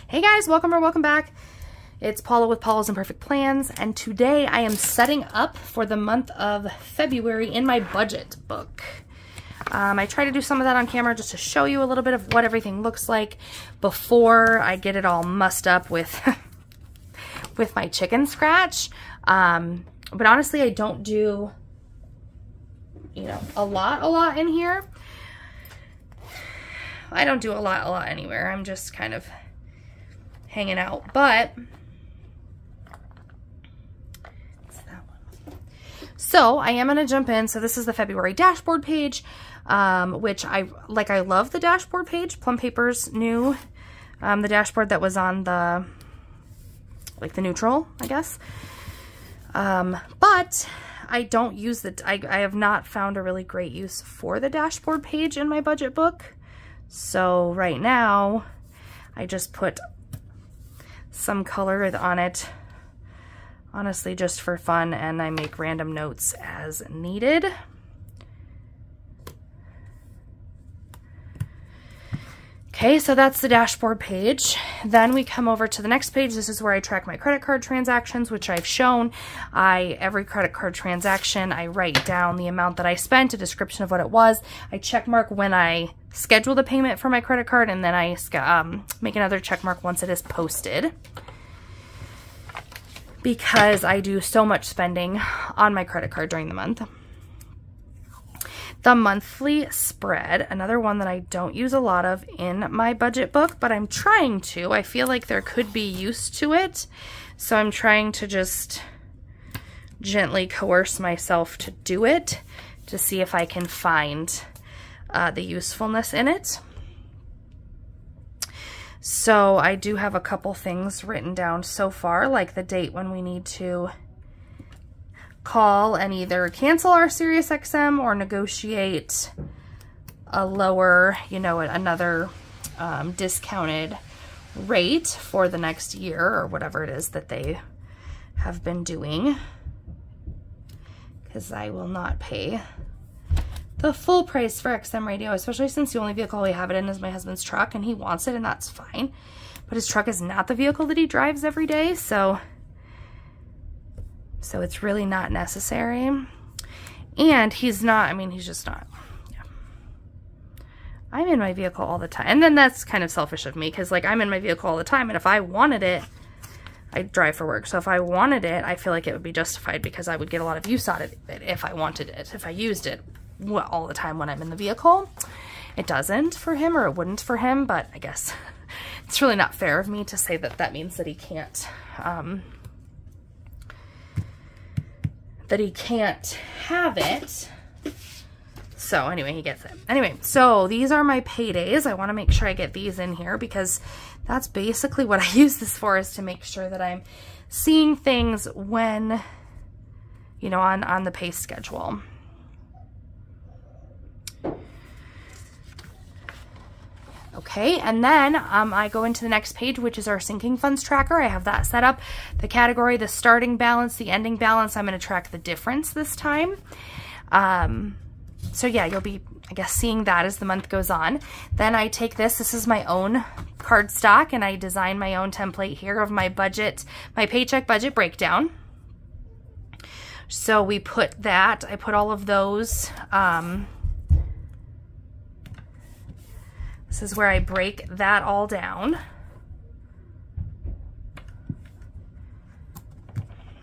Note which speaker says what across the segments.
Speaker 1: Hey guys, welcome or welcome back. It's Paula with Paula's Imperfect Plans, and today I am setting up for the month of February in my budget book. I try to do some of that on camera just to show you a little bit of what everything looks like before I get it all mussed up with with my chicken scratch. But honestly, I don't do, a lot in here. I don't do a lot anywhere. I'm just kind of hanging out, but it's that one. So I am going to jump in. So this is the February dashboard page, which I love the dashboard page. Plum Paper's new, the dashboard that was on the, the neutral, I guess. But I don't use I have not found a really great use for the dashboard page in my budget book. So right now I just put some color on it, honestly, just for fun, and I make random notes as needed. Okay, so that's the dashboard page. Then we come over to the next page. This is where I track my credit card transactions, which I've shown. Every credit card transaction, I write down the amount that I spent, a description of what it was. I check mark when I schedule the payment for my credit card, and then I make another check mark once it is posted, because I do so much spending on my credit card during the month. The monthly spread, another one that I don't use a lot of in my budget book, but I'm trying to. I feel like there could be use to it, so I'm trying to just gently coerce myself to do it to see if I can find the usefulness in it. So I do have a couple things written down so far, like the date when we need to call and either cancel our SiriusXM or negotiate a lower, another discounted rate for the next year, or whatever it is that they have been doing, because I will not pay the full price for XM radio, especially since the only vehicle we have it in is my husband's truck, and he wants it, and that's fine. But his truck is not the vehicle that he drives every day, so it's really not necessary. And he's just not. Yeah. I'm in my vehicle all the time. And then that's kind of selfish of me, because I'm in my vehicle all the time, and if I wanted it, I drive for work. So if I wanted it, I feel like it would be justified, because I would get a lot of use out of it if I wanted it, if I used it all the time when I'm in the vehicle. It doesn't for him, or it wouldn't for him, but I guess it's really not fair of me to say that that means that he can't have it. So anyway, he gets it. Anyway, so these are my paydays. I want to make sure I get these in here, because that's basically what I use this for, is to make sure that I'm seeing things when, on the pay schedule. Okay, and then I go into the next page, which is our sinking funds tracker. I have that set up. The category, the starting balance, the ending balance, I'm going to track the difference this time. So yeah, you'll be, I guess, seeing that as the month goes on. Then I take this is my own card stock, and I design my own template here of my budget, my paycheck budget breakdown. So we put that, I put all of those, this is where I break that all down.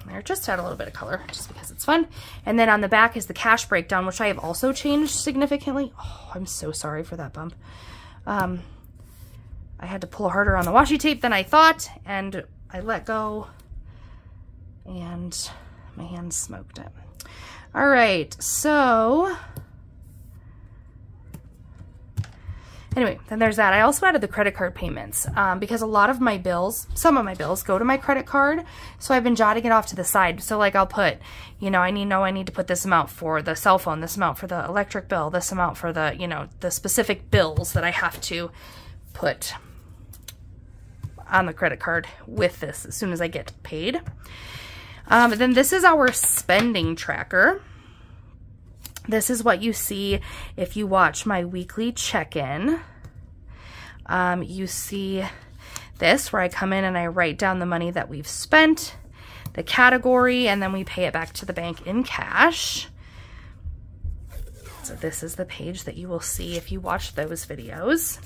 Speaker 1: There, just add a little bit of color, just because it's fun. And then on the back is the cash breakdown, which I have also changed significantly. Oh, I'm so sorry for that bump. I had to pull harder on the washi tape than I thought, and I let go, and my hand smoked it. All right, so anyway, then there's that. I also added the credit card payments because a lot of my bills, some of my bills, go to my credit card. So I've been jotting it off to the side. So I'll put, I need to put this amount for the cell phone, this amount for the electric bill, this amount for the, the specific bills that I have to put on the credit card with this as soon as I get paid. Then this is our spending tracker. This is what you see if you watch my weekly check-in. You see this where I come in and I write down the money that we've spent, the category, and then we pay it back to the bank in cash. So this is the page that you will see if you watch those videos.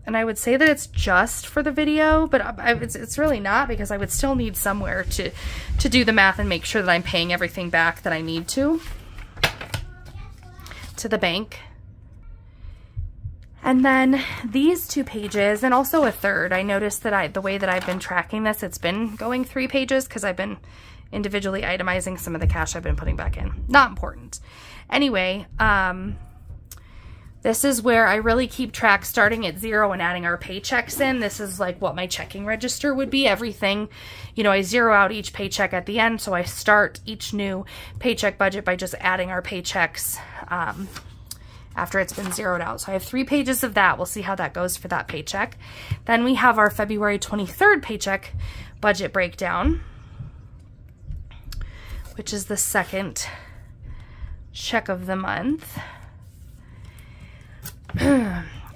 Speaker 1: And I would say that it's just for the video, but it's really not, because I would still need somewhere to do the math and make sure that I'm paying everything back that I need to the bank. And then these 2 pages, and also a third. I noticed that the way that I've been tracking this, it's been going 3 pages because I've been individually itemizing some of the cash I've been putting back in. Not important. Anyway, this is where I really keep track, starting at 0 and adding our paychecks in. This is like what my checking register would be. Everything, you know, I zero out each paycheck at the end. So I start each new paycheck budget by just adding our paychecks after it's been zeroed out. So I have 3 pages of that. We'll see how that goes for that paycheck. Then we have our February 23rd paycheck budget breakdown, which is the second check of the month.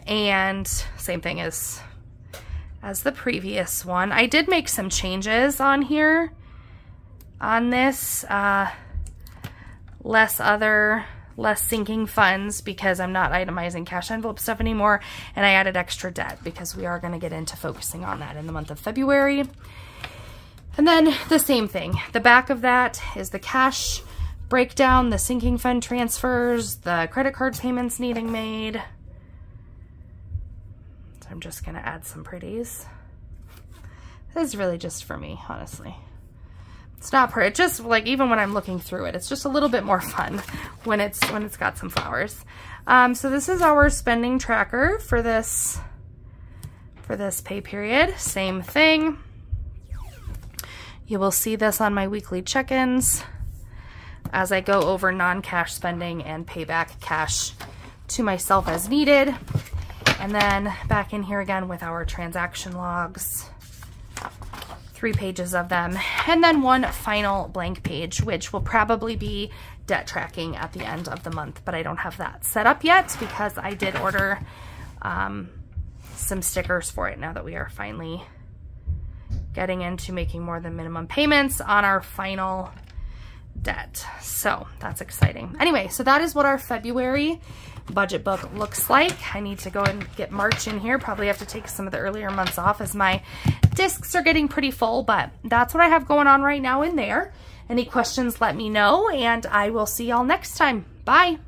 Speaker 1: And same thing as the previous one. I did make some changes on here on this, less sinking funds, because I'm not itemizing cash envelope stuff anymore, and I added extra debt because we are going to get into focusing on that in the month of February. And then the same thing, the back of that is the cash breakdown, the sinking fund transfers, the credit card payments needing made. I'm just going to add some pretties. This is really just for me, honestly. It's not pretty. It's just like, even when I'm looking through it, it's just a little bit more fun when it's got some flowers. So this is our spending tracker for this pay period. Same thing. You will see this on my weekly check-ins as I go over non-cash spending and pay back cash to myself as needed. And then back in here again with our transaction logs, 3 pages of them, and then 1 final blank page, which will probably be debt tracking at the end of the month, but I don't have that set up yet because I did order some stickers for it now that we are finally getting into making more than minimum payments on our final debt. So that's exciting. Anyway, so that is what our February budget book looks like. I need to go and get March in here. Probably have to take some of the earlier months off as my discs are getting pretty full, but that's what I have going on right now in there. Any questions, let me know, and I will see y'all next time. Bye.